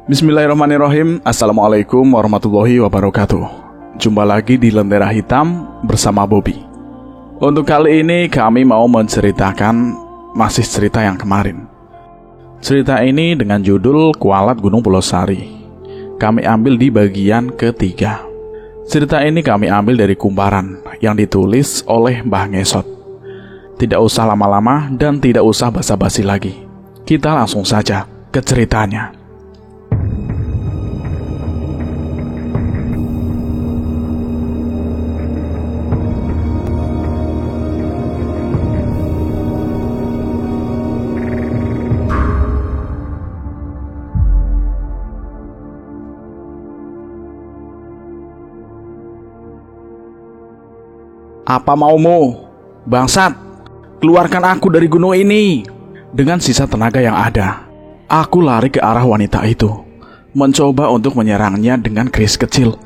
Bismillahirrahmanirrahim. Assalamualaikum warahmatullahi wabarakatuh. Jumpa lagi di Lentera Hitam bersama Bobby. Untuk kali ini kami mau menceritakan masih cerita yang kemarin. Cerita ini dengan judul Kualat Gunung Pulau Sari. Kami ambil di bagian ketiga. Cerita ini kami ambil dari Kumparan yang ditulis oleh Mbah Ngesot. Tidak usah lama-lama dan tidak usah basa-basi lagi. Kita langsung saja ke ceritanya. Apa maumu, bangsat? Keluarkan aku dari gunung ini. Dengan sisa tenaga yang ada, aku lari ke arah wanita itu, mencoba untuk menyerangnya dengan keris kecil.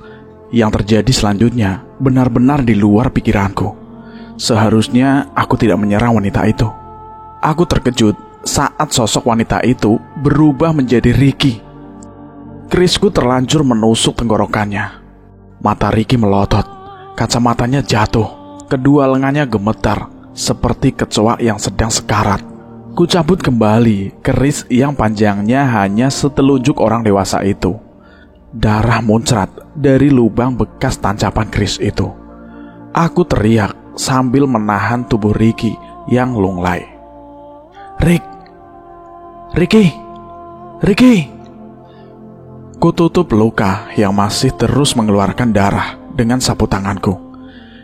Yang terjadi selanjutnya benar-benar di luar pikiranku. Seharusnya aku tidak menyerang wanita itu. Aku terkejut saat sosok wanita itu berubah menjadi Ricky. Kerisku terlanjur menusuk tenggorokannya. Mata Ricky melotot, kacamatanya jatuh. Kedua lengannya gemetar seperti kecoa yang sedang sekarat. Ku cabut kembali keris yang panjangnya hanya setelunjuk orang dewasa itu. Darah muncrat dari lubang bekas tancapan keris itu. Aku teriak sambil menahan tubuh Ricky yang lunglai. Ricky! Ku tutup luka yang masih terus mengeluarkan darah dengan sapu tanganku.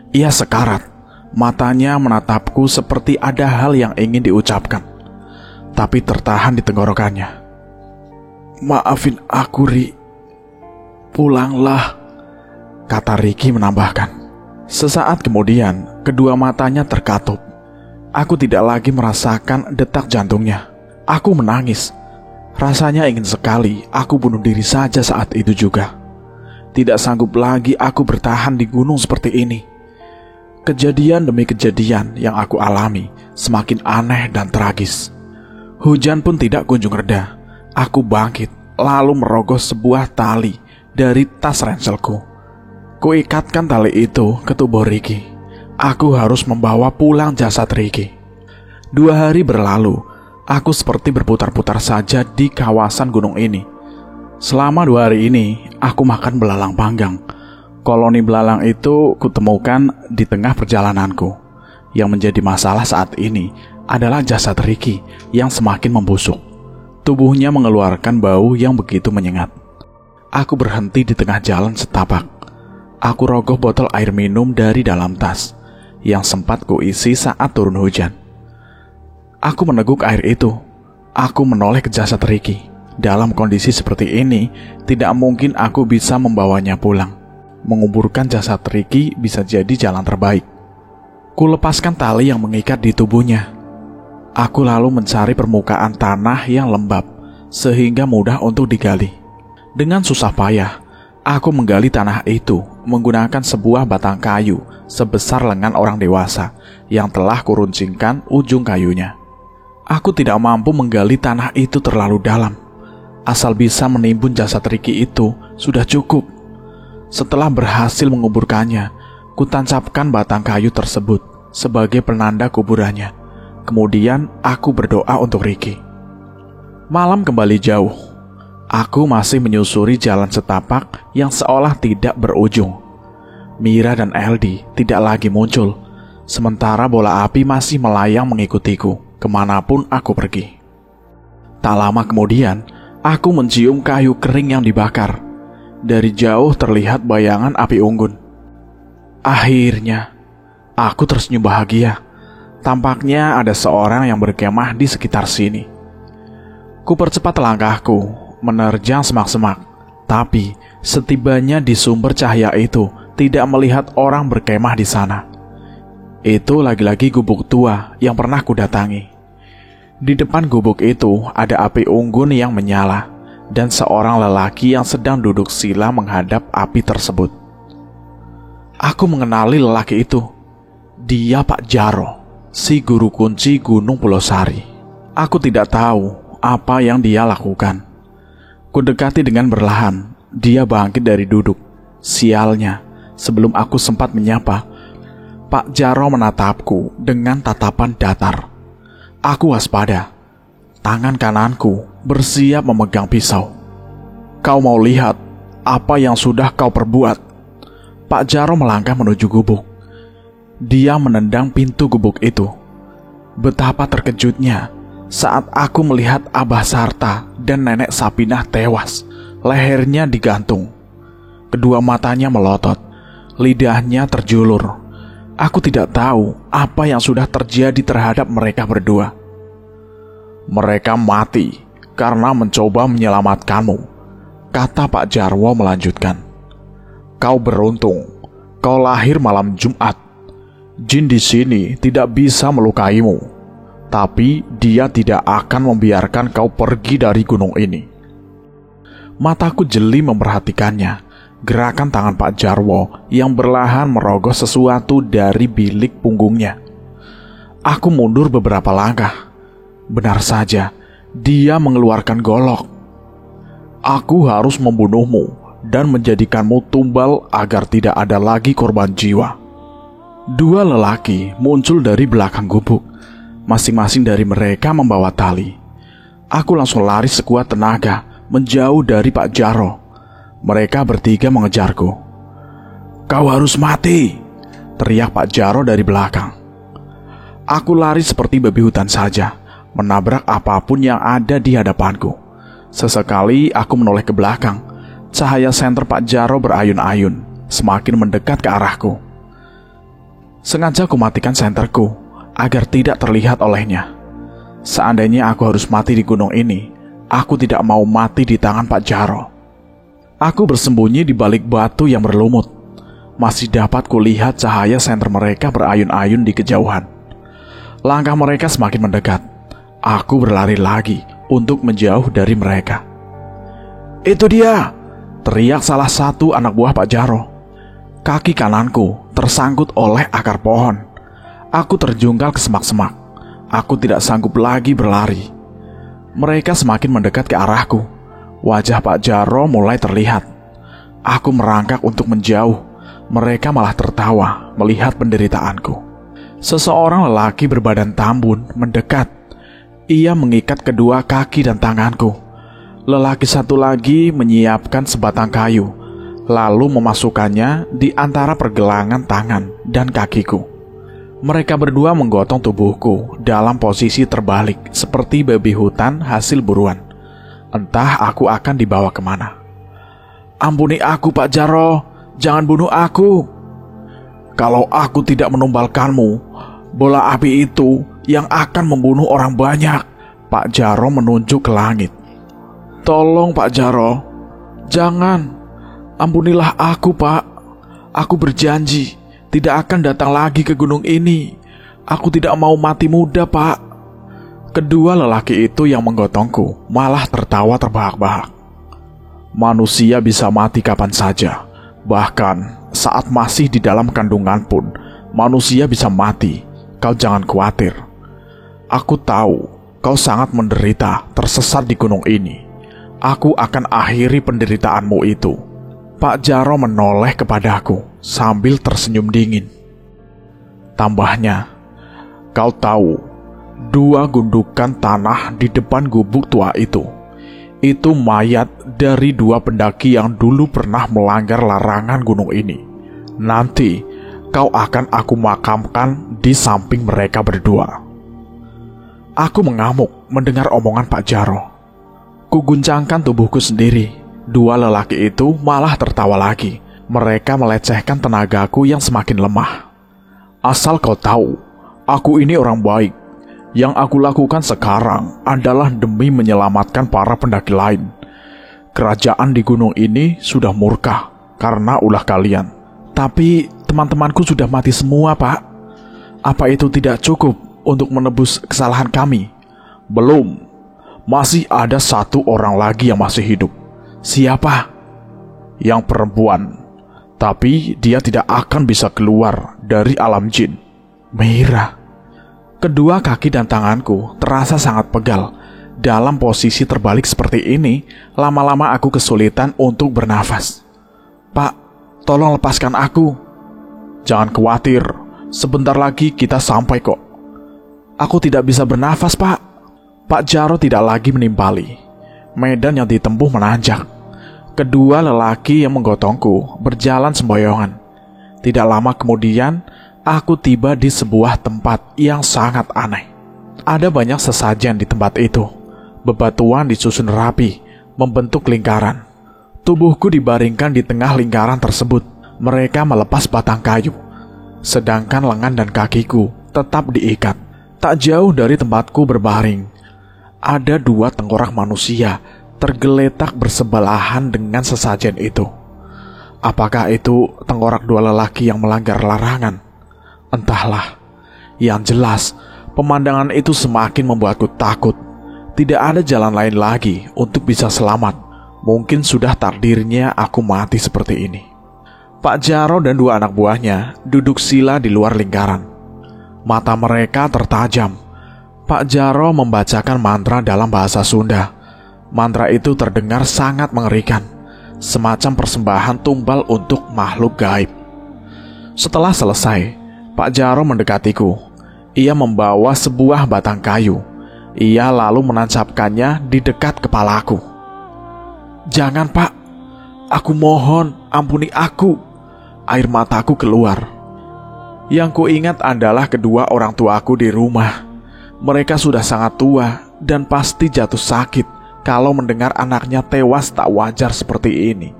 Ia sekarat, matanya menatapku seperti ada hal yang ingin diucapkan, tapi tertahan di tenggorokannya. Maafin aku, Ri. Pulanglah, kata Ricky menambahkan. Sesaat kemudian, kedua matanya terkatup. Aku tidak lagi merasakan detak jantungnya. Aku menangis. Rasanya ingin sekali aku bunuh diri saja saat itu juga. Tidak sanggup lagi aku bertahan di gunung seperti ini. Kejadian demi kejadian yang aku alami semakin aneh dan tragis. Hujan pun tidak kunjung reda. Aku bangkit, lalu merogoh sebuah tali dari tas ranselku. Kuikatkan tali itu ke tubuh Ricky. Aku harus membawa pulang jasad Ricky. 2 hari berlalu, aku seperti berputar-putar saja di kawasan gunung ini. Selama 2 hari ini, aku makan belalang panggang. Koloni belalang itu kutemukan di tengah perjalananku. Yang menjadi masalah saat ini adalah jasad Ricky yang semakin membusuk. Tubuhnya mengeluarkan bau yang begitu menyengat. Aku berhenti di tengah jalan setapak. Aku rogoh botol air minum dari dalam tas yang sempat kuisi saat turun hujan. Aku meneguk air itu. Aku menoleh ke jasad Ricky. Dalam kondisi seperti ini, tidak mungkin aku bisa membawanya pulang. Menguburkan jasad Ricky bisa jadi jalan terbaik. Ku lepaskan tali yang mengikat di tubuhnya. Aku lalu mencari permukaan tanah yang lembab sehingga mudah untuk digali. Dengan susah payah, aku menggali tanah itu menggunakan sebuah batang kayu sebesar lengan orang dewasa yang telah kuruncingkan ujung kayunya. Aku tidak mampu menggali tanah itu terlalu dalam. Asal bisa menimbun jasad Ricky itu sudah cukup. Setelah berhasil menguburkannya, kutancapkan batang kayu tersebut sebagai penanda kuburannya. Kemudian aku berdoa untuk Ricky. Malam kembali jauh. Aku masih menyusuri jalan setapak yang seolah tidak berujung. Mira dan Eldi tidak lagi muncul, sementara bola api masih melayang mengikutiku kemanapun aku pergi. Tak lama kemudian, aku mencium kayu kering yang dibakar. Dari jauh terlihat bayangan api unggun. Akhirnya, aku tersenyum bahagia. Tampaknya ada seorang yang berkemah di sekitar sini. Ku percepat langkahku, menerjang semak-semak. Tapi, setibanya di sumber cahaya itu, tidak melihat orang berkemah di sana. Itu lagi-lagi gubuk tua yang pernah kudatangi. Di depan gubuk itu ada api unggun yang menyala. Dan seorang lelaki yang sedang duduk sila menghadap api tersebut. Aku mengenali lelaki itu. Dia Pak Jaro, si guru kunci Gunung Pulau Sari. Aku tidak tahu apa yang dia lakukan. Kudekati dengan berlahan. Dia bangkit dari duduk. Sialnya, sebelum aku sempat menyapa, Pak Jaro menatapku dengan tatapan datar. Aku waspada. Tangan kananku bersiap memegang pisau. Kau mau lihat apa yang sudah kau perbuat? Pak Jaro melangkah menuju gubuk. Dia menendang pintu gubuk itu. Betapa terkejutnya saat aku melihat Abah Sarta dan Nenek Sapinah tewas, lehernya digantung. Kedua matanya melotot, lidahnya terjulur. Aku tidak tahu apa yang sudah terjadi terhadap mereka berdua. Mereka mati karena mencoba menyelamatkanmu, kata Pak Jarwo melanjutkan. Kau beruntung, kau lahir malam Jumat. Jin di sini tidak bisa melukaimu. Tapi dia tidak akan membiarkan kau pergi dari gunung ini. Mataku jeli memperhatikannya. Gerakan tangan Pak Jarwo yang berlahan merogoh sesuatu dari bilik punggungnya. Aku mundur beberapa langkah. Benar saja, dia mengeluarkan golok. Aku harus membunuhmu dan menjadikanmu tumbal agar tidak ada lagi korban jiwa. Dua lelaki muncul dari belakang gubuk. Masing-masing dari mereka membawa tali. Aku langsung lari sekuat tenaga, menjauh dari Pak Jaro. Mereka bertiga mengejarku. Kau harus mati, teriak Pak Jaro dari belakang. Aku lari seperti babi hutan saja, menabrak apapun yang ada di hadapanku. Sesekali aku menoleh ke belakang. Cahaya senter Pak Jaro berayun-ayun, semakin mendekat ke arahku. Sengaja aku matikan senterku agar tidak terlihat olehnya. Seandainya aku harus mati di gunung ini, aku tidak mau mati di tangan Pak Jaro. Aku bersembunyi di balik batu yang berlumut. Masih dapat kulihat cahaya senter mereka berayun-ayun di kejauhan. Langkah mereka semakin mendekat. Aku berlari lagi untuk menjauh dari mereka. Itu dia, teriak salah satu anak buah Pak Jaro. Kaki kananku tersangkut oleh akar pohon. Aku terjungkal ke semak-semak. Aku tidak sanggup lagi berlari. Mereka semakin mendekat ke arahku. Wajah Pak Jaro mulai terlihat. Aku merangkak untuk menjauh. Mereka malah tertawa melihat penderitaanku. Seseorang lelaki berbadan tambun mendekat. Ia mengikat kedua kaki dan tanganku. Lelaki satu lagi menyiapkan sebatang kayu, lalu memasukkannya di antara pergelangan tangan dan kakiku. Mereka berdua menggotong tubuhku dalam posisi terbalik seperti babi hutan hasil buruan. Entah aku akan dibawa kemana. Ampuni aku Pak Jaro, jangan bunuh aku. Kalau aku tidak menumbalkanmu, bola api itu yang akan membunuh orang banyak. Pak Jaro menunjuk ke langit. Tolong Pak Jaro, jangan. Ampunilah aku Pak. Aku berjanji tidak akan datang lagi ke gunung ini. Aku tidak mau mati muda, Pak. Kedua lelaki itu yang menggotongku malah tertawa terbahak-bahak. Manusia bisa mati kapan saja. Bahkan saat masih di dalam kandungan pun manusia bisa mati. Kau jangan khawatir. Aku tahu kau sangat menderita tersesat di gunung ini. Aku akan akhiri penderitaanmu itu. Pak Jaro menoleh kepadaku sambil tersenyum dingin. Tambahnya, kau tahu, 2 gundukan tanah di depan gubuk tua itu mayat dari 2 pendaki yang dulu pernah melanggar larangan gunung ini. Nanti kau akan aku makamkan di samping mereka berdua. Aku mengamuk mendengar omongan Pak Jaro. Kuguncangkan tubuhku sendiri. 2 lelaki itu malah tertawa lagi. Mereka melecehkan tenagaku yang semakin lemah. Asal kau tahu, aku ini orang baik. Yang aku lakukan sekarang adalah demi menyelamatkan para pendaki lain. Kerajaan di gunung ini sudah murka karena ulah kalian. Tapi teman-temanku sudah mati semua, Pak. Apa itu tidak cukup untuk menebus kesalahan kami? Belum. Masih ada 1 orang lagi yang masih hidup. Siapa? Yang perempuan. Tapi dia tidak akan bisa keluar dari alam jin. Meira. Kedua kaki dan tanganku terasa sangat pegal. Dalam posisi terbalik seperti ini, lama-lama aku kesulitan untuk bernafas. "Pak, tolong lepaskan aku." "Jangan khawatir, sebentar lagi kita sampai kok." "Aku tidak bisa bernafas, Pak." Pak Jarod tidak lagi menimpali. Medan yang ditempuh menanjak. Kedua lelaki yang menggotongku berjalan semboyongan. Tidak lama kemudian, aku tiba di sebuah tempat yang sangat aneh. Ada banyak sesajen di tempat itu. Bebatuan disusun rapi, membentuk lingkaran. Tubuhku dibaringkan di tengah lingkaran tersebut. Mereka melepas batang kayu, sedangkan lengan dan kakiku tetap diikat. Tak jauh dari tempatku berbaring, ada 2 tengkorak manusia tergeletak bersebelahan dengan sesajen itu. Apakah itu tengkorak 2 lelaki yang melanggar larangan? Entahlah. Yang jelas, pemandangan itu semakin membuatku takut. Tidak ada jalan lain lagi untuk bisa selamat. Mungkin sudah takdirnya aku mati seperti ini. Pak Jarod dan 2 anak buahnya duduk sila di luar lingkaran. Mata mereka tertajam. Pak Jarod membacakan mantra dalam bahasa Sunda. Mantra itu terdengar sangat mengerikan, semacam persembahan tumbal untuk makhluk gaib. Setelah selesai, Pak Jarod mendekatiku. Ia membawa sebuah batang kayu. Ia lalu menancapkannya di dekat kepalaku. "Jangan, Pak. Aku mohon, ampuni aku." Air mataku keluar. Yang kuingat adalah kedua orang tuaku di rumah. Mereka sudah sangat tua dan pasti jatuh sakit kalau mendengar anaknya tewas tak wajar seperti ini.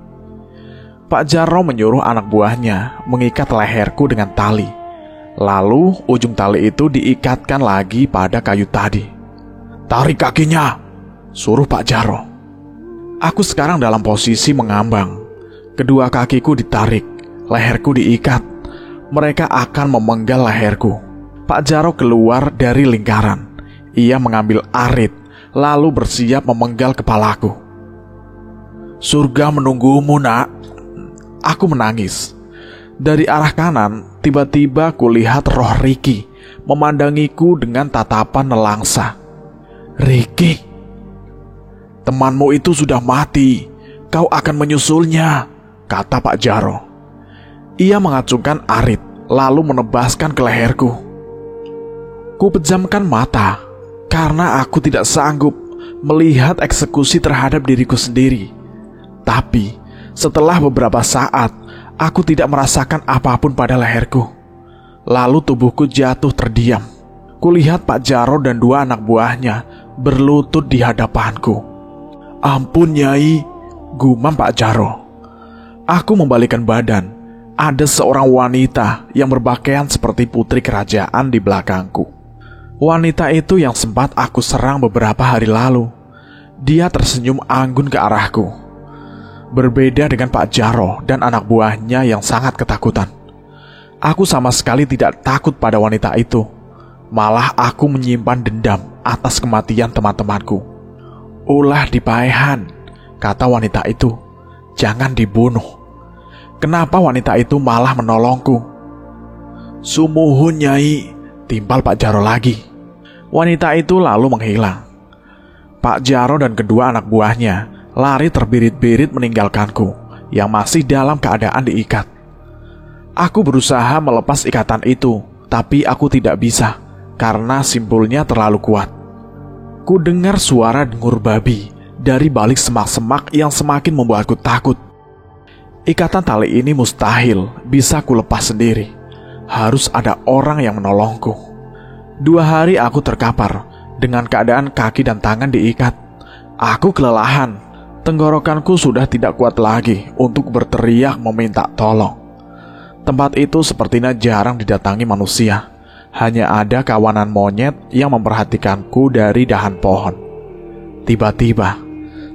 Pak Jarod menyuruh anak buahnya mengikat leherku dengan tali. Lalu ujung tali itu diikatkan lagi pada kayu tadi. "Tarik kakinya," suruh Pak Jarod. Aku sekarang dalam posisi mengambang. Kedua kakiku ditarik, leherku diikat. Mereka akan memenggal leherku. Pak Jarod keluar dari lingkaran. Ia mengambil arit, lalu bersiap memenggal kepalaku. "Surga menunggumu, Nak." Aku menangis. Dari arah kanan, tiba-tiba kulihat roh Riki memandangiku dengan tatapan nelangsa. "Riki, temanmu itu sudah mati. Kau akan menyusulnya," kata Pak Jarod. Ia mengacungkan arit, lalu menebaskan ke leherku. Ku pejamkan mata, karena aku tidak sanggup melihat eksekusi terhadap diriku sendiri. Tapi, setelah beberapa saat, aku tidak merasakan apapun pada leherku. Lalu tubuhku jatuh terdiam. Kulihat Pak Jarod dan 2 anak buahnya berlutut di hadapanku. "Ampun, Nyai," gumam Pak Jarod. Aku membalikkan badan. Ada seorang wanita yang berpakaian seperti putri kerajaan di belakangku. Wanita itu yang sempat aku serang beberapa hari lalu. Dia tersenyum anggun ke arahku. Berbeda dengan Pak Jarod dan anak buahnya yang sangat ketakutan. Aku sama sekali tidak takut pada wanita itu. Malah aku menyimpan dendam atas kematian teman-temanku. "Ulah dipaehan," kata wanita itu. "Jangan dibunuh." Kenapa wanita itu malah menolongku? "Sumuhun, Nyai," timpal Pak Jarod lagi. Wanita itu lalu menghilang. Pak Jarod dan kedua anak buahnya lari terbirit-birit meninggalkanku yang masih dalam keadaan diikat. Aku berusaha melepas ikatan itu, tapi aku tidak bisa karena simpulnya terlalu kuat. Ku dengar suara dengur babi dari balik semak-semak yang semakin membuatku takut. Ikatan tali ini mustahil bisa kulepas sendiri. Harus ada orang yang menolongku. 2 hari aku terkapar dengan keadaan kaki dan tangan diikat. Aku kelelahan. Tenggorokanku sudah tidak kuat lagi untuk berteriak meminta tolong. Tempat itu sepertinya jarang didatangi manusia. Hanya ada kawanan monyet yang memperhatikanku dari dahan pohon. Tiba-tiba,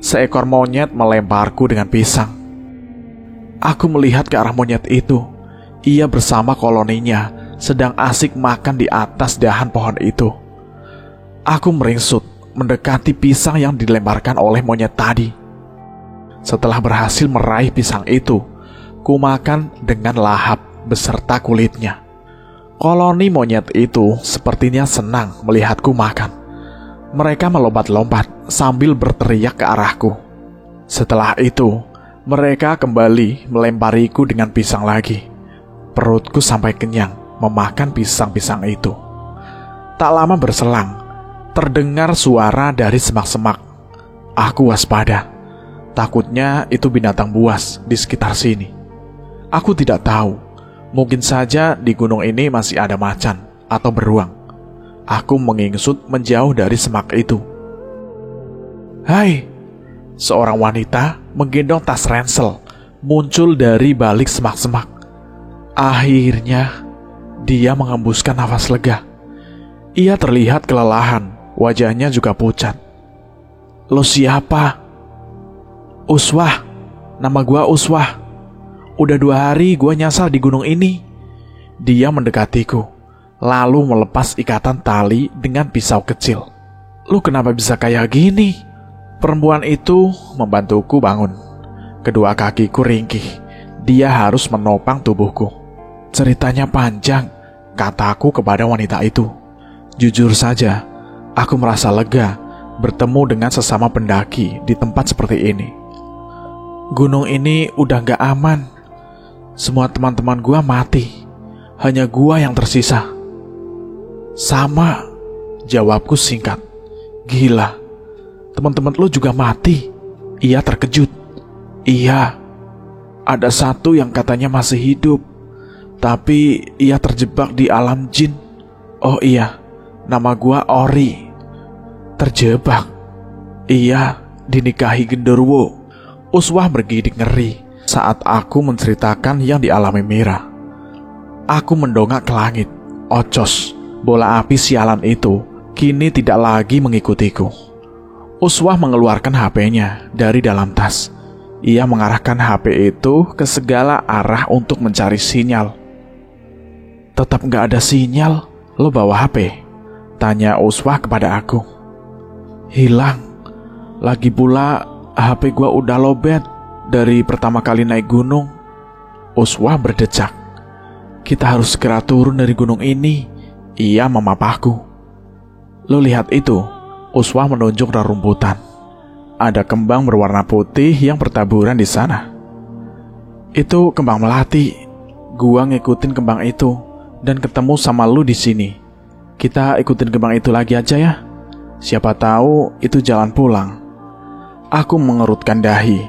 seekor monyet melemparku dengan pisang. Aku melihat ke arah monyet itu. Ia bersama koloninya sedang asik makan di atas dahan pohon itu. Aku meringsut mendekati pisang yang dilemparkan oleh monyet tadi. Setelah berhasil meraih pisang itu, ku makan dengan lahap beserta kulitnya. Koloni monyet itu sepertinya senang melihatku makan. Mereka melompat-lompat sambil berteriak ke arahku. Setelah itu, mereka kembali melempariku dengan pisang lagi. Perutku sampai kenyang memakan pisang-pisang itu. Tak lama berselang, terdengar suara dari semak-semak. Aku waspada. Takutnya itu binatang buas di sekitar sini. Aku tidak tahu. Mungkin saja di gunung ini masih ada macan atau beruang. Aku mengingsut menjauh dari semak itu. "Hai!" Seorang wanita menggendong tas ransel muncul dari balik semak-semak. Akhirnya, dia mengembuskan nafas lega. Ia terlihat kelelahan, wajahnya juga pucat. "Lo siapa?" "Uswah, nama gua Uswah. Udah 2 hari gua nyasar di gunung ini." Dia mendekatiku, lalu melepas ikatan tali dengan pisau kecil. "Lu kenapa bisa kayak gini?" Perempuan itu membantuku bangun. Kedua kakiku ringkih. Dia harus menopang tubuhku. "Ceritanya panjang," kataku kepada wanita itu. Jujur saja, aku merasa lega bertemu dengan sesama pendaki di tempat seperti ini. Gunung ini udah gak aman. Semua teman-teman gua mati. Hanya gua yang tersisa. "Sama," jawabku singkat. "Gila, teman-teman lu juga mati?" Ia terkejut. "Iya, ada satu yang katanya masih hidup, tapi ia terjebak di alam jin." "Oh iya, nama gua Ori." "Terjebak?" "Iya, dinikahi genderuwo." Uswah bergidik ngeri saat aku menceritakan yang dialami Mira. Aku mendongak ke langit. Ocos, bola api sialan itu kini tidak lagi mengikutiku. Uswah mengeluarkan HP-nya dari dalam tas. Ia mengarahkan HP itu ke segala arah untuk mencari sinyal. "Tetap gak ada sinyal. Lo bawa HP?" tanya Uswah kepada aku. "Hilang. Lagi pula HP gua udah lowbat dari pertama kali naik gunung." Uswah berdecak. "Kita harus segera turun dari gunung ini." Ia memapahku. "Lo lihat itu." Uswah menunjuk rerumputan. Ada kembang berwarna putih yang bertaburan di sana. "Itu kembang melati. Gua ngikutin kembang itu dan ketemu sama lu di sini. Kita ikutin kembang itu lagi aja ya. Siapa tahu itu jalan pulang." Aku mengerutkan dahi.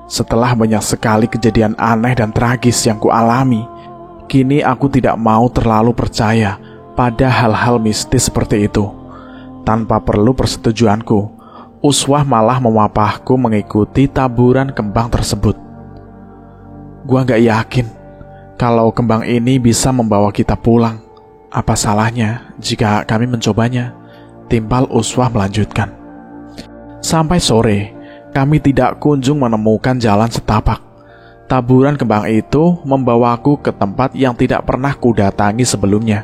Setelah banyak sekali kejadian aneh dan tragis yang kualami, kini aku tidak mau terlalu percaya pada hal-hal mistis seperti itu. Tanpa perlu persetujuanku, Uswah malah memapahku mengikuti taburan kembang tersebut. "Gua gak yakin kalau kembang ini bisa membawa kita pulang. Apa salahnya jika kami mencobanya?" timpal Uswah melanjutkan. Sampai sore, kami tidak kunjung menemukan jalan setapak. Taburan kembang itu membawaku ke tempat yang tidak pernah kudatangi sebelumnya.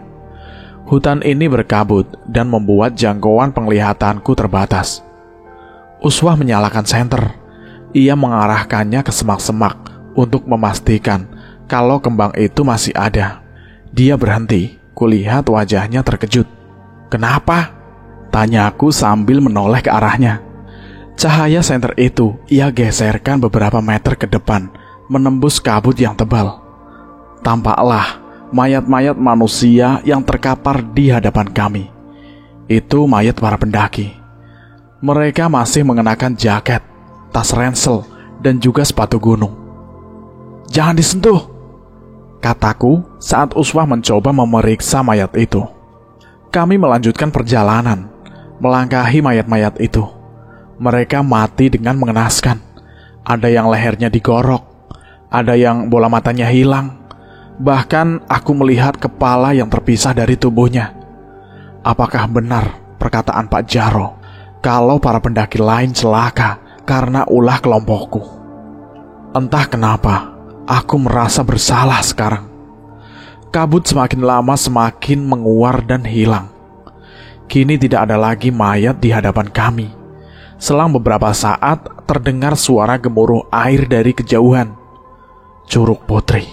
Hutan ini berkabut dan membuat jangkauan penglihatanku terbatas. Uswah menyalakan senter. Ia mengarahkannya ke semak-semak untuk memastikan kalau kembang itu masih ada. Dia berhenti. Kulihat wajahnya terkejut. "Kenapa?" tanyaku sambil menoleh ke arahnya. Cahaya senter itu ia geserkan beberapa meter ke depan, menembus kabut yang tebal. Tampaklah mayat-mayat manusia yang terkapar di hadapan kami. Itu mayat para pendaki. Mereka masih mengenakan jaket, tas ransel, dan juga sepatu gunung. "Jangan disentuh," kataku saat Uswah mencoba memeriksa mayat itu. Kami melanjutkan perjalanan, melangkahi mayat-mayat itu. Mereka mati dengan mengenaskan. Ada yang lehernya digorok, ada yang bola matanya hilang. Bahkan aku melihat kepala yang terpisah dari tubuhnya. Apakah benar perkataan Pak Jaro kalau para pendaki lain celaka karena ulah kelompokku? Entah kenapa, aku merasa bersalah sekarang. Kabut semakin lama semakin menguar dan hilang. Kini tidak ada lagi mayat di hadapan kami. Selang beberapa saat terdengar suara gemuruh air dari kejauhan. "Curug Putri.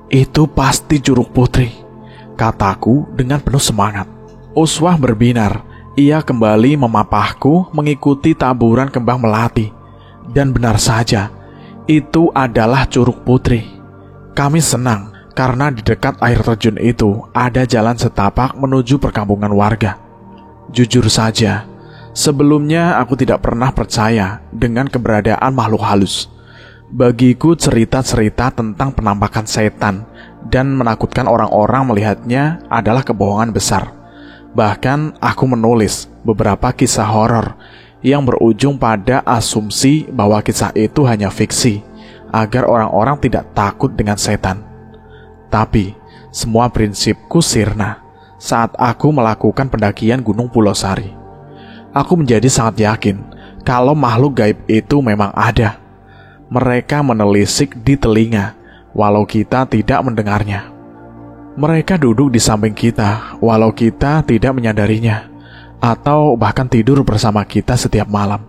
Itu pasti Curug Putri," kataku dengan penuh semangat. Uswah berbinar. Ia kembali memapahku mengikuti taburan kembang melati. Dan benar saja, itu adalah Curug Putri. Kami senang karena di dekat air terjun itu ada jalan setapak menuju perkampungan warga. Jujur saja, sebelumnya aku tidak pernah percaya dengan keberadaan makhluk halus. Bagiku cerita-cerita tentang penampakan setan dan menakutkan orang-orang melihatnya adalah kebohongan besar. Bahkan aku menulis beberapa kisah horor yang berujung pada asumsi bahwa kisah itu hanya fiksi agar orang-orang tidak takut dengan setan. Tapi semua prinsipku sirna saat aku melakukan pendakian Gunung Pulau Sari. Aku menjadi sangat yakin kalau makhluk gaib itu memang ada. Mereka menelisik di telinga walau kita tidak mendengarnya. Mereka duduk di samping kita walau kita tidak menyadarinya, atau bahkan tidur bersama kita setiap malam.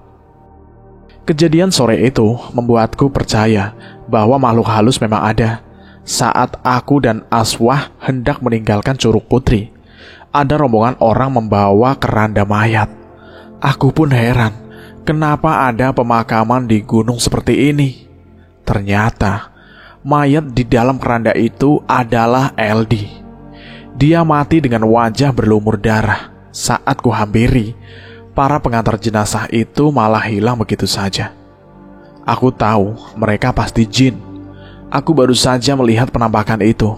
Kejadian sore itu membuatku percaya bahwa makhluk halus memang ada. Saat aku dan Aswah hendak meninggalkan Curug Putri, ada rombongan orang membawa keranda mayat. Aku pun heran, kenapa ada pemakaman di gunung seperti ini? Ternyata mayat di dalam keranda itu adalah Eldi. Dia mati dengan wajah berlumur darah. Saat ku hampiri, para pengantar jenazah itu malah hilang begitu saja. Aku tahu mereka pasti jin. Aku baru saja melihat penampakan itu.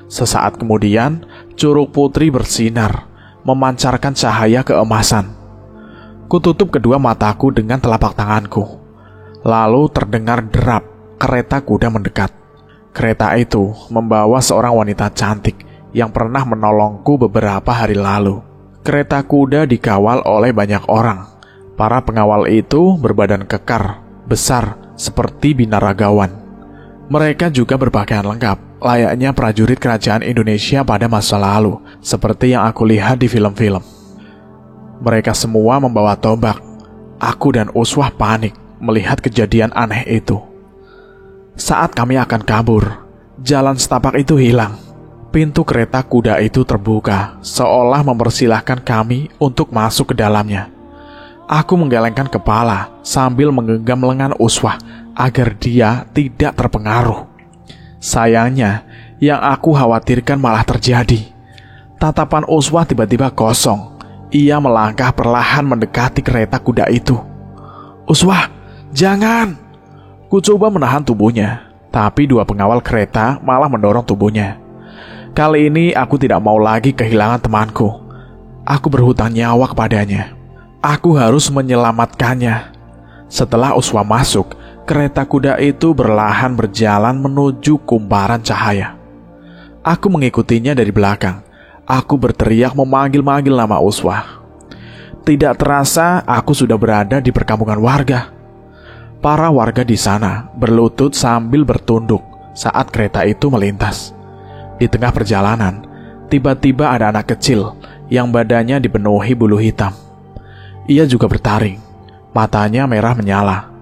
Sesaat kemudian, Curug Putri bersinar, memancarkan cahaya keemasan. Kututup kedua mataku dengan telapak tanganku. Lalu terdengar derap. Kereta kuda mendekat. Kereta itu membawa seorang wanita cantik yang pernah menolongku beberapa hari lalu. Kereta kuda dikawal oleh banyak orang. Para pengawal itu berbadan kekar, besar, seperti binaragawan. Mereka juga berpakaian lengkap, layaknya prajurit kerajaan Indonesia pada masa lalu, seperti yang aku lihat di film-film. Mereka semua membawa tombak. Aku dan Uswah panik melihat kejadian aneh itu. Saat kami akan kabur, jalan setapak itu hilang. Pintu kereta kuda itu terbuka, seolah mempersilahkan kami untuk masuk ke dalamnya. Aku menggelengkan kepala sambil menggenggam lengan Uswah agar dia tidak terpengaruh. Sayangnya, yang aku khawatirkan malah terjadi. Tatapan Uswah tiba-tiba kosong. Ia melangkah perlahan mendekati kereta kuda itu. "Uswah, jangan!" Ku coba menahan tubuhnya, tapi dua pengawal kereta malah mendorong tubuhnya. Kali ini aku tidak mau lagi kehilangan temanku. Aku berhutang nyawa kepadanya. Aku harus menyelamatkannya. Setelah Uswah masuk, kereta kuda itu perlahan berjalan menuju kumparan cahaya. Aku mengikutinya dari belakang. Aku berteriak memanggil-manggil nama Uswah. Tidak terasa aku sudah berada di perkampungan warga. Para warga di sana berlutut sambil bertunduk saat kereta itu melintas. Di tengah perjalanan, tiba-tiba ada anak kecil yang badannya dipenuhi bulu hitam. Ia juga bertaring, matanya merah menyala.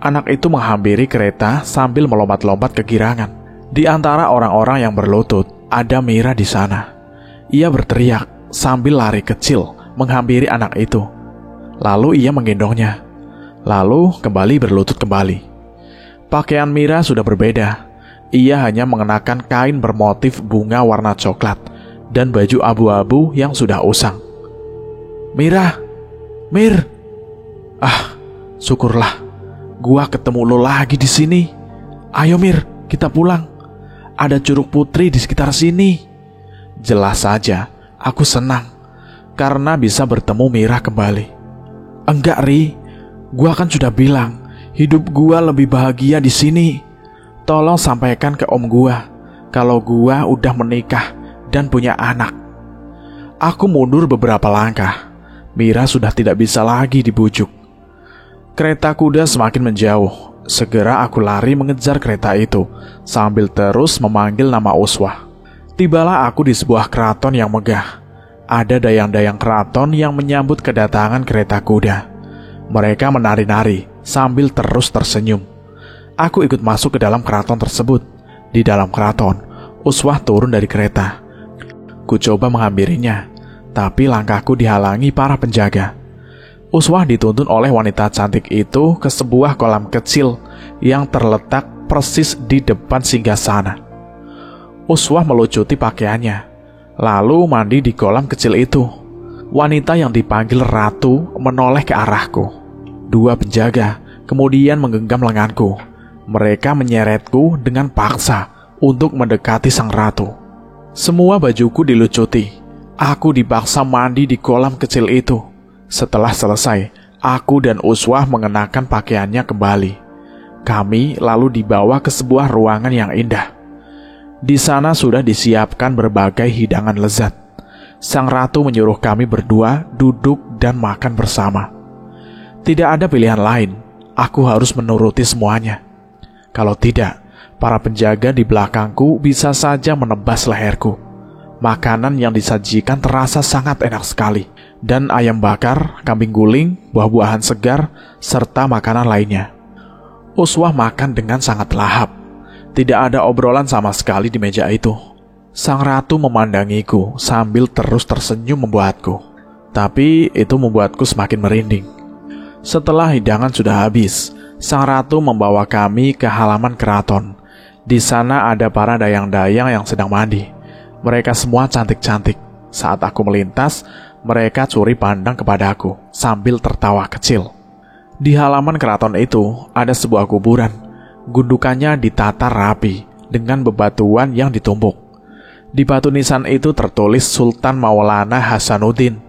Anak itu menghampiri kereta sambil melompat-lompat kegirangan. Di antara orang-orang yang berlutut, ada Mira di sana. Ia berteriak sambil lari kecil menghampiri anak itu. Lalu ia menggendongnya. Lalu kembali berlutut kembali. Pakaian Mira sudah berbeda. Ia hanya mengenakan kain bermotif bunga warna coklat dan baju abu-abu yang sudah usang. "Mira, Mir!" "Ah, syukurlah. Gua ketemu lo lagi di sini. Ayo Mir, kita pulang. Ada Curug Putri di sekitar sini." Jelas saja, aku senang karena bisa bertemu Mira kembali. "Enggak, Ri. Gua kan sudah bilang, hidup gua lebih bahagia di sini. Tolong sampaikan ke om gua kalau gua udah menikah dan punya anak." Aku mundur beberapa langkah. Mira sudah tidak bisa lagi dibujuk. Kereta kuda semakin menjauh. Segera aku lari mengejar kereta itu sambil terus memanggil nama Uswah. Tibalah aku di sebuah keraton yang megah. Ada dayang-dayang keraton yang menyambut kedatangan kereta kuda. Mereka menari-nari sambil terus tersenyum. Aku ikut masuk ke dalam keraton tersebut. Di dalam keraton, Uswah turun dari kereta. Ku coba menghampirinya, tapi langkahku dihalangi para penjaga. Uswah dituntun oleh wanita cantik itu ke sebuah kolam kecil yang terletak persis di depan singgasana. Uswah melucuti pakaiannya, lalu mandi di kolam kecil itu. Wanita yang dipanggil Ratu menoleh ke arahku. Dua penjaga kemudian menggenggam lenganku. Mereka menyeretku dengan paksa untuk mendekati sang ratu. Semua bajuku dilucuti. Aku dipaksa mandi di kolam kecil itu. Setelah selesai, aku dan Uswah mengenakan pakaiannya kembali. Kami lalu dibawa ke sebuah ruangan yang indah. Di sana sudah disiapkan berbagai hidangan lezat. Sang ratu menyuruh kami berdua duduk dan makan bersama. Tidak ada pilihan lain, aku harus menuruti semuanya. Kalau tidak, para penjaga di belakangku bisa saja menebas leherku. Makanan yang disajikan terasa sangat enak sekali, dan ayam bakar, kambing guling, buah-buahan segar, serta makanan lainnya. Uswah makan dengan sangat lahap. Tidak ada obrolan sama sekali di meja itu. Sang ratu memandangiku sambil terus tersenyum membuatku. Tapi itu membuatku semakin merinding. Setelah hidangan sudah habis, sang ratu membawa kami ke halaman keraton. Di sana ada para dayang-dayang yang sedang mandi. Mereka semua cantik-cantik. Saat aku melintas, mereka curi pandang kepadaku sambil tertawa kecil. Di halaman keraton itu ada sebuah kuburan. Gundukannya ditata rapi dengan bebatuan yang ditumbuk. Di batu nisan itu tertulis Sultan Maulana Hasanuddin.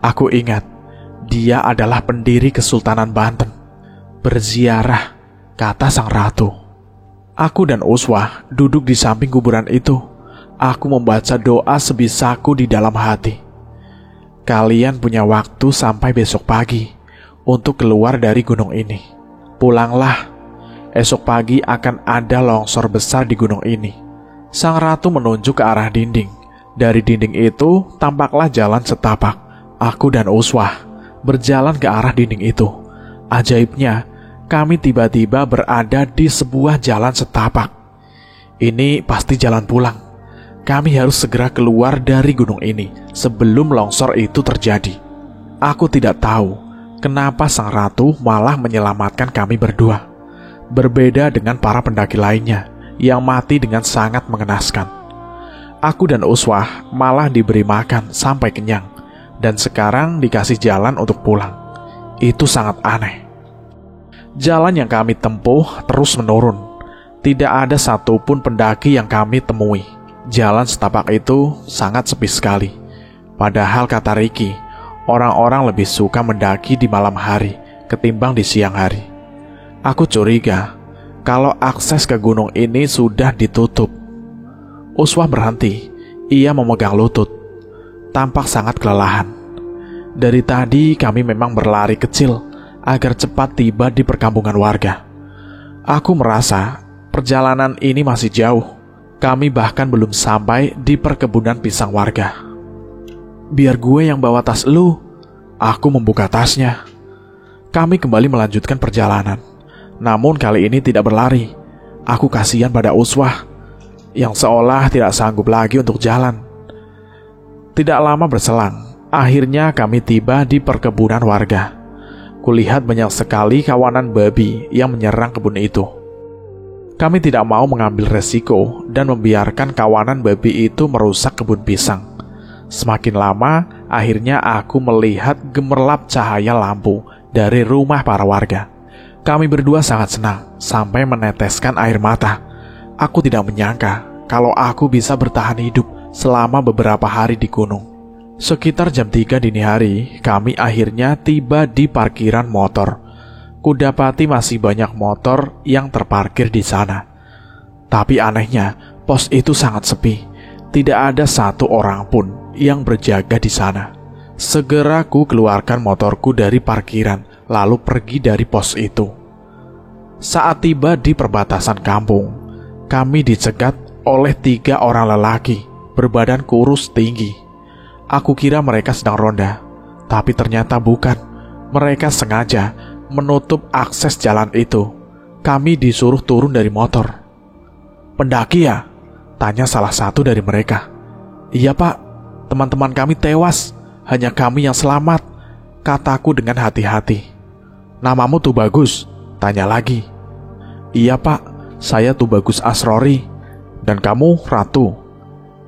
Aku ingat, dia adalah pendiri Kesultanan Banten. Berziarah, kata sang ratu. Aku dan Uswah duduk di samping kuburan itu. Aku membaca doa sebisaku di dalam hati. Kalian punya waktu sampai besok pagi untuk keluar dari gunung ini. Pulanglah. Esok pagi akan ada longsor besar di gunung ini. Sang ratu menunjuk ke arah dinding. Dari dinding itu tampaklah jalan setapak. Aku dan Uswah berjalan ke arah dinding itu. Ajaibnya, kami tiba-tiba berada di sebuah jalan setapak. Ini pasti jalan pulang. Kami harus segera keluar dari gunung ini sebelum longsor itu terjadi. Aku tidak tahu kenapa sang ratu malah menyelamatkan kami berdua. Berbeda dengan para pendaki lainnya yang mati dengan sangat mengenaskan. Aku dan Uswah malah diberi makan sampai kenyang, dan sekarang dikasih jalan untuk pulang. Itu sangat aneh. Jalan yang kami tempuh terus menurun. Tidak ada satupun pendaki yang kami temui. Jalan setapak itu sangat sepi sekali. Padahal kata Ricky, orang-orang lebih suka mendaki di malam hari ketimbang di siang hari. Aku curiga kalau akses ke gunung ini sudah ditutup. Uswah berhenti. Ia memegang lutut. Tampak sangat kelelahan. Dari tadi kami memang berlari kecil agar cepat tiba di perkampungan warga. Aku merasa perjalanan ini masih jauh. Kami bahkan belum sampai di perkebunan pisang warga. Biar gue yang bawa tas lu. Aku membuka tasnya. Kami kembali melanjutkan perjalanan. Namun kali ini tidak berlari. Aku kasihan pada Uswah yang seolah tidak sanggup lagi untuk jalan. Tidak lama berselang, akhirnya kami tiba di perkebunan warga. Kulihat banyak sekali kawanan babi yang menyerang kebun itu. Kami tidak mau mengambil resiko dan membiarkan kawanan babi itu merusak kebun pisang. Semakin lama, akhirnya aku melihat gemerlap cahaya lampu dari rumah para warga. Kami berdua sangat senang sampai meneteskan air mata. Aku tidak menyangka kalau aku bisa bertahan hidup selama beberapa hari di gunung. Sekitar jam 3 dini hari, kami akhirnya tiba di parkiran motor. Kudapati masih banyak motor yang terparkir di sana. Tapi anehnya, pos itu sangat sepi. Tidak ada satu orang pun yang berjaga di sana. Segera ku keluarkan motorku dari parkiran, lalu pergi dari pos itu. Saat tiba di perbatasan kampung, kami dicegat oleh 3 orang lelaki berbadan kurus tinggi. Aku kira mereka sedang ronda, tapi ternyata bukan. Mereka sengaja menutup akses jalan itu. Kami disuruh turun dari motor. "Pendaki ya?" tanya salah satu dari mereka. "Iya pak," teman-teman kami tewas, hanya kami yang selamat, kataku dengan hati-hati. Namamu Tubagus? Tanya lagi. Iya Pak, saya Tubagus Asrori. Dan kamu Ratu?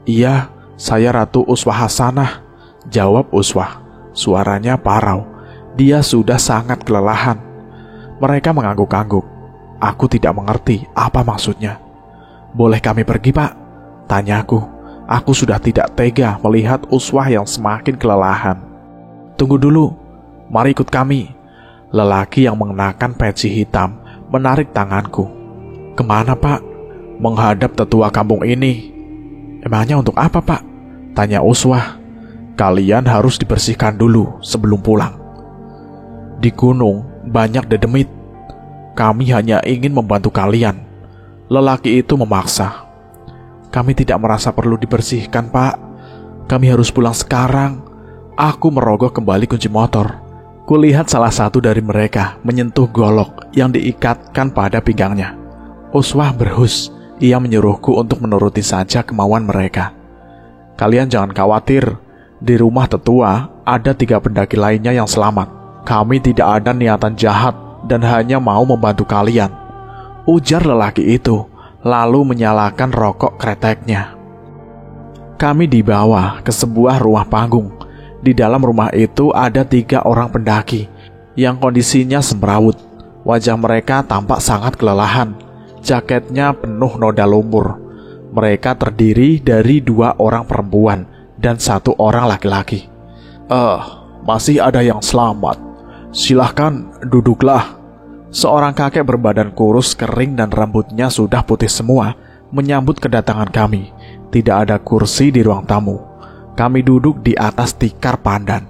Iya, saya Ratu Uswah Hasanah, jawab Uswah. Suaranya parau. Dia sudah sangat kelelahan. Mereka mengangguk-angguk. Aku tidak mengerti apa maksudnya. Boleh kami pergi Pak? Tanyaku. Aku sudah tidak tega melihat Uswah yang semakin kelelahan. Tunggu dulu, mari ikut kami. Lelaki yang mengenakan peci hitam menarik tanganku. Kemana Pak? Menghadap tetua kampung ini. Emangnya untuk apa Pak? Tanya Uswah. Kalian harus dibersihkan dulu sebelum pulang. Di gunung banyak dedemit. Kami hanya ingin membantu kalian. Lelaki itu memaksa. Kami tidak merasa perlu dibersihkan Pak. Kami harus pulang sekarang. Aku merogoh kembali kunci motor. Kulihat salah satu dari mereka menyentuh golok yang diikatkan pada pinggangnya. Uswah berhus. Ia menyuruhku untuk menuruti saja kemauan mereka. Kalian jangan khawatir. Di rumah tetua ada 3 pendaki lainnya yang selamat. Kami tidak ada niatan jahat dan hanya mau membantu kalian, ujar lelaki itu, lalu menyalakan rokok kreteknya. Kami dibawa ke sebuah rumah panggung. Di dalam rumah itu ada 3 orang pendaki yang kondisinya semrawut. Wajah mereka tampak sangat kelelahan. Jaketnya penuh noda lumpur. Mereka terdiri dari 2 orang perempuan dan 1 orang laki-laki. Masih ada yang selamat. Silahkan duduklah. Seorang kakek berbadan kurus, kering dan rambutnya sudah putih semua menyambut kedatangan kami. Tidak ada kursi di ruang tamu. Kami duduk di atas tikar pandan.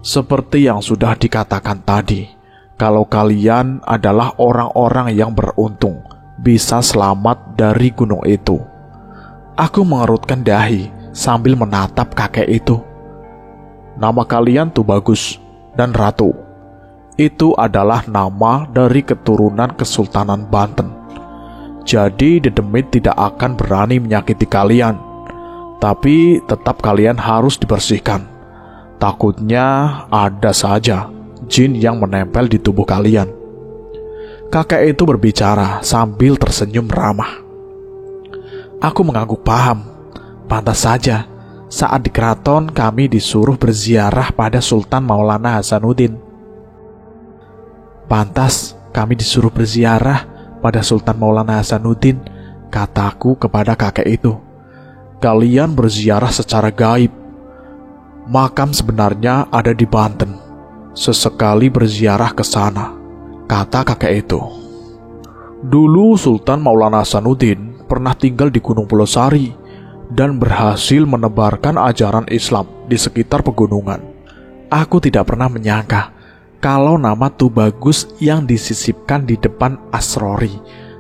Seperti yang sudah dikatakan tadi, kalau kalian adalah orang-orang yang beruntung, bisa selamat dari gunung itu. Aku mengerutkan dahi sambil menatap kakek itu. Nama kalian Tubagus dan Ratu. Itu adalah nama dari keturunan Kesultanan Banten. Jadi dedemit tidak akan berani menyakiti kalian. Tapi tetap kalian harus dibersihkan. Takutnya ada saja jin yang menempel di tubuh kalian. Kakek itu berbicara sambil tersenyum ramah. Aku mengangguk paham. Pantas saja, saat di keraton kami disuruh berziarah pada Sultan Maulana Hasanuddin. Pantas kami disuruh berziarah pada Sultan Maulana Hasanuddin, kataku kepada kakek itu. Kalian berziarah secara gaib. Makam sebenarnya ada di Banten. Sesekali berziarah ke sana, kata kakek itu. Dulu Sultan Maulana Hasanuddin pernah tinggal di Gunung Pulosari dan berhasil menebarkan ajaran Islam di sekitar pegunungan. Aku tidak pernah menyangka kalau nama Tubagus yang disisipkan di depan Asrori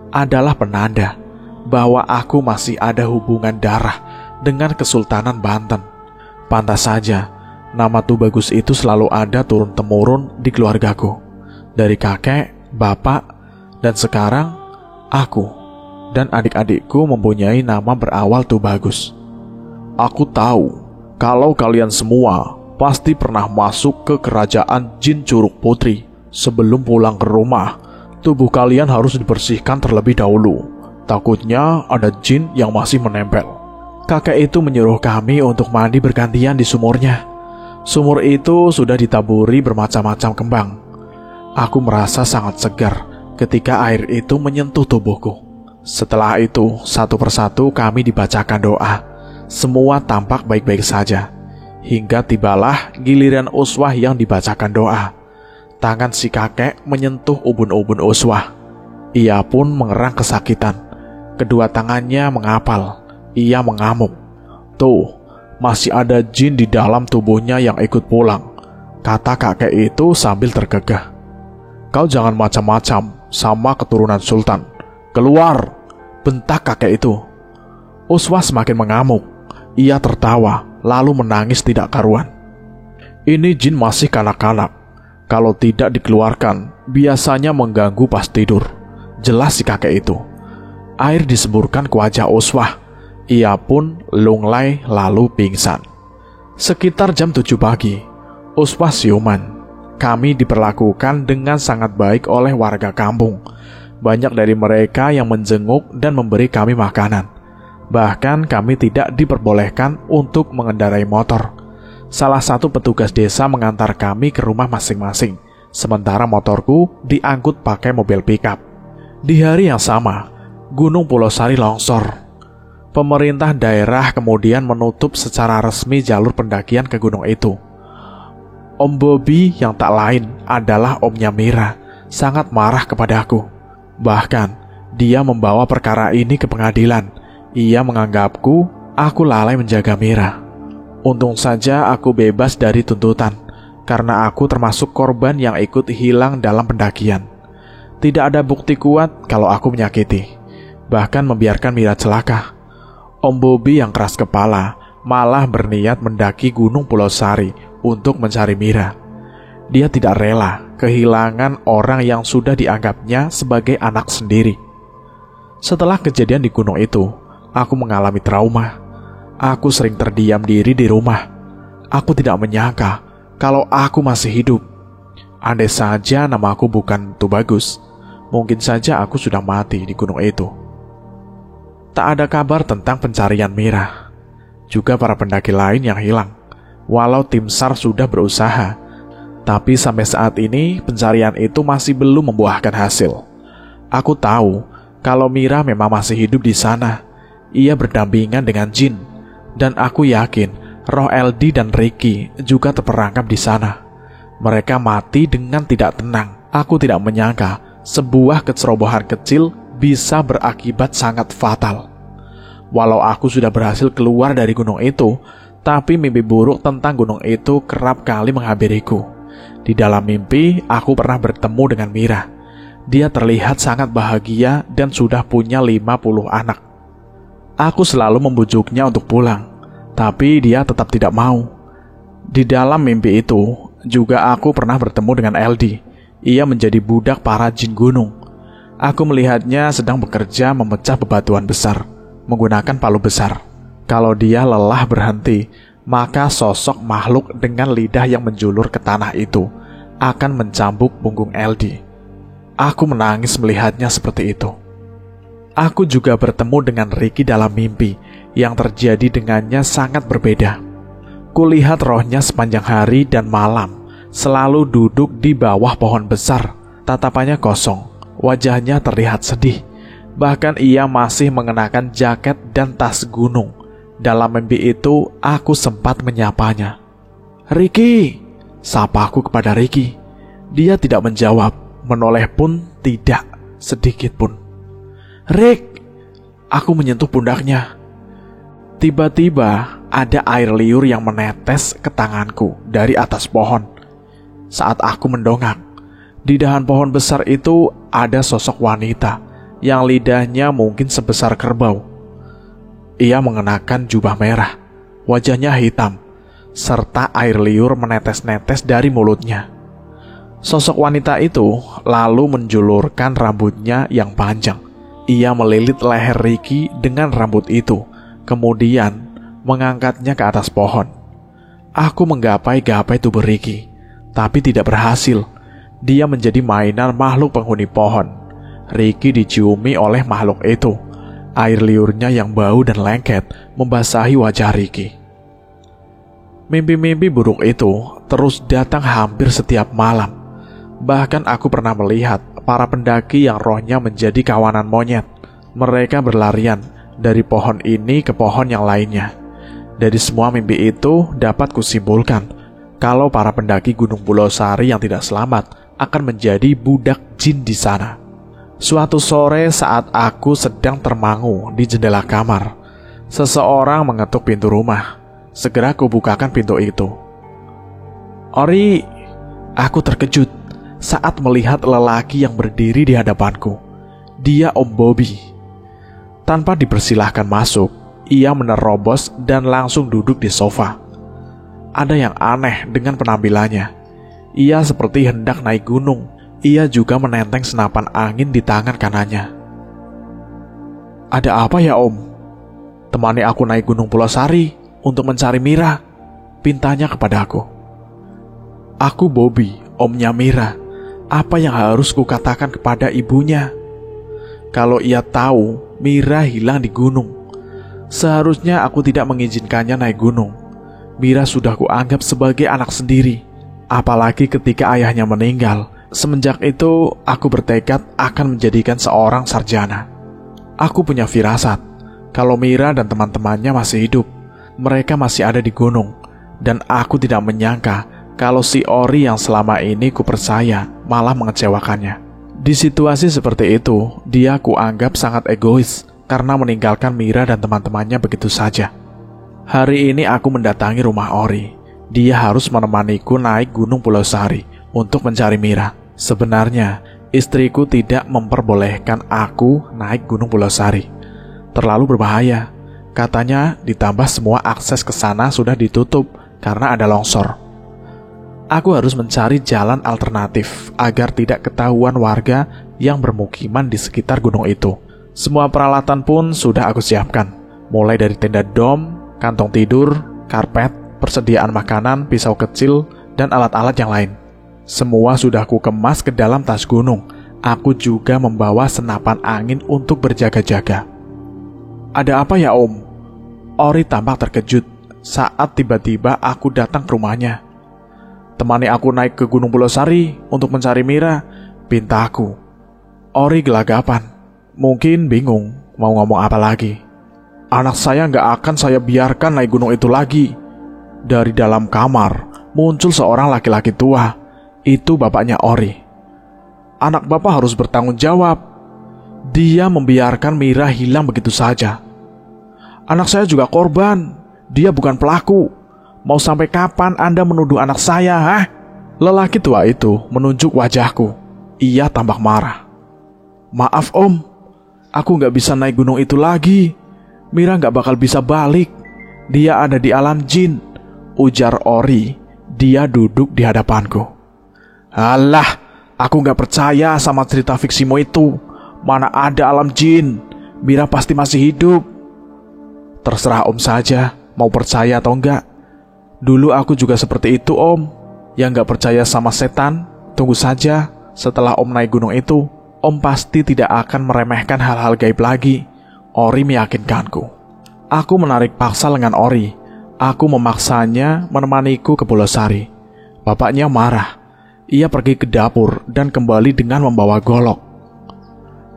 adalah penanda bahwa aku masih ada hubungan darah dengan Kesultanan Banten. Pantas saja nama Tubagus itu selalu ada turun-temurun di keluargaku. Dari kakek, bapak, dan sekarang aku dan adik-adikku mempunyai nama berawal Tubagus. Aku tahu kalau kalian semua pasti pernah masuk ke kerajaan Jin Curug Putri. Sebelum pulang ke rumah, tubuh kalian harus dibersihkan terlebih dahulu. Takutnya ada jin yang masih menempel. Kakek itu menyuruh kami untuk mandi bergantian di sumurnya. Sumur itu sudah ditaburi bermacam-macam kembang. Aku merasa sangat segar ketika air itu menyentuh tubuhku. Setelah itu, satu persatu kami dibacakan doa. Semua tampak baik-baik saja. Hingga tibalah giliran Uswah yang dibacakan doa. Tangan si kakek menyentuh ubun-ubun Uswah. Ia pun mengerang kesakitan. Kedua tangannya mengapal. Ia mengamuk. Tuh, masih ada jin di dalam tubuhnya yang ikut pulang, kata kakek itu sambil tergegah. Kau jangan macam-macam sama keturunan sultan. Keluar, bentak kakek itu. Uswah semakin mengamuk. Ia tertawa, lalu menangis tidak karuan. Ini jin masih kanak-kanak. Kalau tidak dikeluarkan, biasanya mengganggu pas tidur. Jelas si kakek itu. Air disemburkan ke wajah Uswah. Ia pun lunglai lalu pingsan. Sekitar jam 7 pagi, uswah siuman. Kami diperlakukan dengan sangat baik oleh warga kampung. Banyak dari mereka yang menjenguk dan memberi kami makanan. Bahkan kami tidak diperbolehkan untuk mengendarai motor. Salah satu petugas desa mengantar kami ke rumah masing-masing, sementara motorku diangkut pakai mobil pickup. Di hari yang sama, Gunung Pulau Sari longsor. Pemerintah daerah kemudian menutup secara resmi jalur pendakian ke gunung itu. Om Bobby yang tak lain adalah omnya Mira sangat marah kepadaku. Bahkan, dia membawa perkara ini ke pengadilan. Ia menganggapku, aku lalai menjaga Mira. Untung saja aku bebas dari tuntutan, karena aku termasuk korban yang ikut hilang dalam pendakian. Tidak ada bukti kuat kalau aku menyakiti, bahkan membiarkan Mira celaka. Om Bobby yang keras kepala malah berniat mendaki Gunung Pulau Sari untuk mencari Mira. Dia tidak rela kehilangan orang yang sudah dianggapnya sebagai anak sendiri. Setelah kejadian di gunung itu, aku mengalami trauma. Aku sering terdiam diri di rumah. Aku tidak menyangka kalau aku masih hidup. Andai saja namaku bukan Tubagus, mungkin saja aku sudah mati di gunung itu. Tak ada kabar tentang pencarian Mira. Juga para pendaki lain yang hilang. Walau tim SAR sudah berusaha, tapi sampai saat ini pencarian itu masih belum membuahkan hasil. Aku tahu kalau Mira memang masih hidup di sana. Ia berdampingan dengan jin, dan aku yakin roh LD dan Ricky juga terperangkap di sana. Mereka mati dengan tidak tenang. Aku tidak menyangka sebuah kecerobohan kecil bisa berakibat sangat fatal. Walau aku sudah berhasil keluar dari gunung itu, tapi mimpi buruk tentang gunung itu kerap kali menghampiriku. Di dalam mimpi, aku pernah bertemu dengan Mira. Dia terlihat sangat bahagia dan sudah punya 50 anak. Aku selalu membujuknya untuk pulang, tapi dia tetap tidak mau. Di dalam mimpi itu, juga aku pernah bertemu dengan LD. Ia menjadi budak para jin gunung. Aku melihatnya sedang bekerja memecah bebatuan besar, menggunakan palu besar. Kalau dia lelah berhenti, maka sosok makhluk dengan lidah yang menjulur ke tanah itu akan mencambuk punggung LD. Aku menangis melihatnya seperti itu. Aku juga bertemu dengan Ricky dalam mimpi. Yang terjadi dengannya sangat berbeda. Kulihat rohnya sepanjang hari dan malam selalu duduk di bawah pohon besar. Tatapannya kosong, wajahnya terlihat sedih. Bahkan ia masih mengenakan jaket dan tas gunung. Dalam mimpi itu, aku sempat menyapanya. "Ricky!" Sapaku kepada Ricky. Dia tidak menjawab, menoleh pun tidak sedikit pun. "Rick!" Aku menyentuh pundaknya. Tiba-tiba ada air liur yang menetes ke tanganku dari atas pohon. Saat aku mendongak, di dahan pohon besar itu ada sosok wanita yang lidahnya mungkin sebesar kerbau. Ia mengenakan jubah merah, wajahnya hitam, serta air liur menetes-netes dari mulutnya. Sosok wanita itu lalu menjulurkan rambutnya yang panjang. Ia melilit leher Ricky dengan rambut itu, kemudian mengangkatnya ke atas pohon. Aku menggapai-gapai tubuh Ricky, tapi tidak berhasil. Dia menjadi mainan makhluk penghuni pohon. Ricky diciumi oleh makhluk itu. Air liurnya yang bau dan lengket membasahi wajah Ricky. Mimpi-mimpi buruk itu terus datang hampir setiap malam. Bahkan aku pernah melihat para pendaki yang rohnya menjadi kawanan monyet. Mereka berlarian dari pohon ini ke pohon yang lainnya. Dari semua mimpi itu dapat kusimpulkan kalau para pendaki Gunung Pulau Sari yang tidak selamat akan menjadi budak jin di sana. Suatu sore saat aku sedang termangu di jendela kamar, seseorang mengetuk pintu rumah. Segera kubukakan pintu itu. "Ori!" Aku terkejut saat melihat lelaki yang berdiri di hadapanku. Dia Om Bobby. Tanpa dipersilahkan masuk, ia menerobos dan langsung duduk di sofa. Ada yang aneh dengan penampilannya. Ia seperti hendak naik gunung. Ia juga menenteng senapan angin di tangan kanannya. "Ada apa ya, Om?" Temani aku naik Gunung Pulau Sari untuk mencari Mira, pintanya kepadaku. Aku Bobby, omnya Mira. Apa yang harus kukatakan kepada ibunya? Kalau ia tahu Mira hilang di gunung, seharusnya aku tidak mengizinkannya naik gunung. Mira sudah kuanggap sebagai anak sendiri, apalagi ketika ayahnya meninggal. Semenjak itu, aku bertekad akan menjadikan seorang sarjana. Aku punya firasat, kalau Mira dan teman-temannya masih hidup, mereka masih ada di gunung. Dan aku tidak menyangka kalau si Ori yang selama ini kupercaya malah mengecewakannya. Di situasi seperti itu, dia kuanggap sangat egois karena meninggalkan Mira dan teman-temannya begitu saja. Hari ini aku mendatangi rumah Ori. Dia harus menemaniku naik Gunung Pulau Sari untuk mencari Mira. Sebenarnya, istriku tidak memperbolehkan aku naik Gunung Pulau Sari. Terlalu berbahaya. Katanya ditambah semua akses ke sana sudah ditutup karena ada longsor. Aku harus mencari jalan alternatif agar tidak ketahuan warga yang bermukiman di sekitar gunung itu. Semua peralatan pun sudah aku siapkan, mulai dari tenda dom, kantong tidur, karpet, persediaan makanan, pisau kecil, dan alat-alat yang lain. Semua sudah ku kemas ke dalam tas gunung. Aku juga membawa senapan angin untuk berjaga-jaga. Ada apa ya, Om? Ori tampak terkejut saat tiba-tiba aku datang ke rumahnya. Temani aku naik ke Gunung Pulau Sari untuk mencari Mira, pintaku. Ori gelagapan, mungkin bingung mau ngomong apa lagi. Anak saya nggak akan saya biarkan naik gunung itu lagi. Dari dalam kamar muncul seorang laki-laki tua. Itu bapaknya Ori. Anak bapak harus bertanggung jawab. Dia membiarkan Mira hilang begitu saja. Anak saya juga korban. Dia bukan pelaku. Mau sampai kapan Anda menuduh anak saya, ha? Lelaki tua itu menunjuk wajahku. Ia tampak marah. Maaf Om, aku gak bisa naik gunung itu lagi. Mira gak bakal bisa balik. Dia ada di alam jin, ujar Ori. Dia duduk di hadapanku. Alah, aku gak percaya sama cerita fiksimu itu. Mana ada alam jin. Mira pasti masih hidup. Terserah Om saja mau percaya atau enggak. Dulu aku juga seperti itu Om. Yang gak percaya sama setan. Tunggu saja, setelah Om naik gunung itu, Om pasti tidak akan meremehkan hal-hal gaib lagi. Ori meyakinkanku. Aku menarik paksa lengan Ori. Aku memaksanya menemaniku ke Pulau Sari. Bapaknya marah. Ia pergi ke dapur dan kembali dengan membawa golok.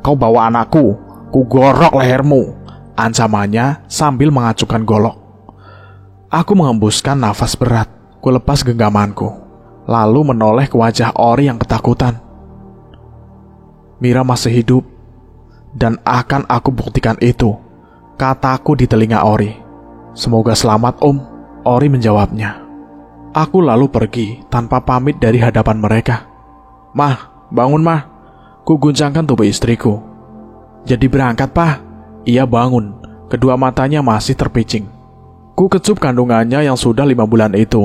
Kau bawa anakku, ku gorok lehermu, ancamannya sambil mengacukan golok. Aku mengembuskan nafas berat, ku lepas genggamanku, lalu menoleh ke wajah Ori yang ketakutan. Mira masih hidup, dan akan aku buktikan itu, kataku di telinga Ori. Semoga selamat Om, Ori menjawabnya. Aku lalu pergi tanpa pamit dari hadapan mereka. Mah, bangun mah. Ku guncangkan tubuh istriku. Jadi berangkat Pak. Ia bangun, kedua matanya masih terpicing. Ku kecup kandungannya yang sudah 5 bulan itu.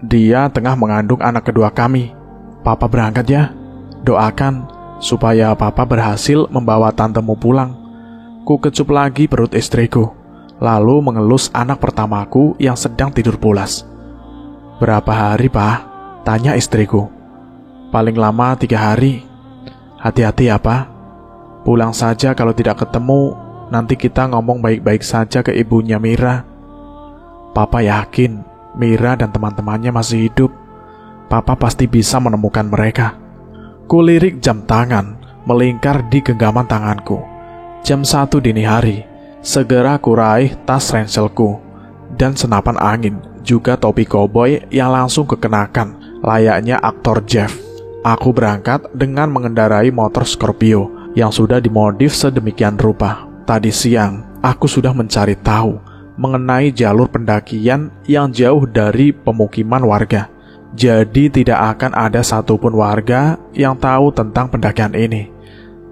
Dia tengah mengandung anak kedua kami. Papa berangkat ya. Doakan supaya Papa berhasil membawa tantemu pulang. Ku kecup lagi perut istriku, lalu mengelus anak pertamaku yang sedang tidur pulas. Berapa hari, Pak? Tanya istriku. Paling lama 3 hari. Hati-hati ya, Pak. Pulang saja kalau tidak ketemu. Nanti kita ngomong baik-baik saja ke ibunya Mira. Papa yakin Mira dan teman-temannya masih hidup. Papa pasti bisa menemukan mereka. Kulirik jam tangan melingkar di genggaman tanganku. Jam 1 dini hari. Segera kuraih tas ranselku dan senapan angin, juga topi koboi yang langsung kekenakan layaknya aktor Jeff. Aku berangkat dengan mengendarai motor Scorpio yang sudah dimodif sedemikian rupa. Tadi siang, aku sudah mencari tahu mengenai jalur pendakian yang jauh dari pemukiman warga. Jadi tidak akan ada satupun warga yang tahu tentang pendakian ini.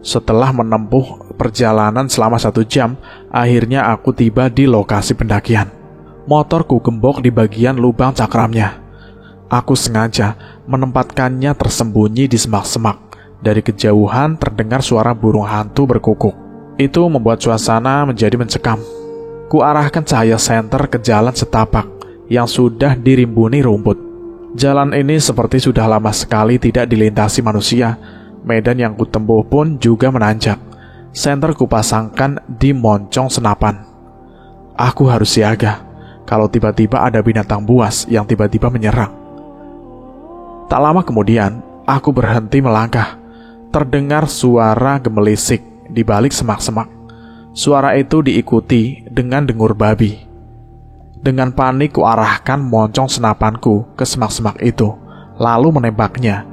Setelah menempuh perjalanan selama 1 jam, akhirnya aku tiba di lokasi pendakian. Motorku gembok di bagian lubang cakramnya. Aku sengaja menempatkannya tersembunyi di semak-semak. Dari kejauhan terdengar suara burung hantu berkukuk. Itu membuat suasana menjadi mencekam. Kuarahkan cahaya senter ke jalan setapak yang sudah dirimbuni rumput. Jalan ini seperti sudah lama sekali tidak dilintasi manusia. Medan yang kutempuh pun juga menanjak. Senter kupasangkan di moncong senapan. Aku harus siaga kalau tiba-tiba ada binatang buas yang tiba-tiba menyerang. Tak lama kemudian, aku berhenti melangkah. Terdengar suara gemelisik di balik semak-semak. Suara itu diikuti dengan dengur babi. Dengan panik kuarahkan moncong senapanku ke semak-semak itu, lalu menembaknya.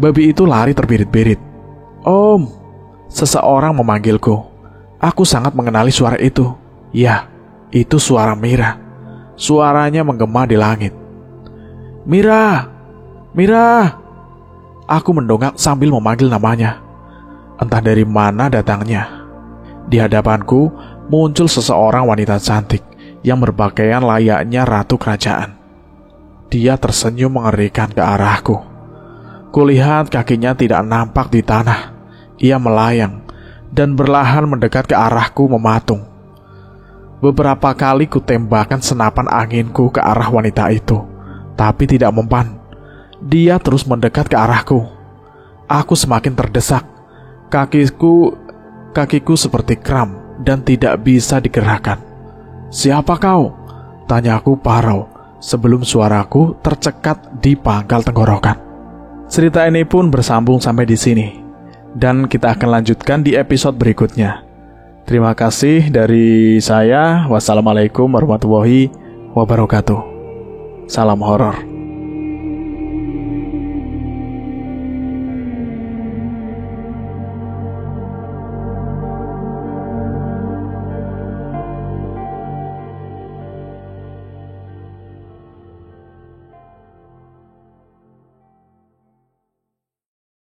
Babi itu lari terbirit-birit. "Om!" Seseorang memanggilku. Aku sangat mengenali suara itu. Ya, itu suara Mira. Suaranya menggema di langit. "Mira! Mira!" Aku mendongak sambil memanggil namanya. Entah dari mana datangnya. Di hadapanku muncul seseorang wanita cantik yang berpakaian layaknya ratu kerajaan. Dia tersenyum mengerikan ke arahku. Kulihat kakinya tidak nampak di tanah. Ia melayang dan berlahan mendekat ke arahku mematung. Beberapa kali kutembakkan senapan anginku ke arah wanita itu, tapi tidak mempan. Dia terus mendekat ke arahku. Aku semakin terdesak. Kakiku seperti kram dan tidak bisa digerakkan. "Siapa kau?" tanyaku parau sebelum suaraku tercekat di pangkal tenggorokan. Cerita ini pun bersambung sampai di sini, dan kita akan lanjutkan di episode berikutnya. Terima kasih dari saya. Wassalamualaikum warahmatullahi wabarakatuh. Salam horor.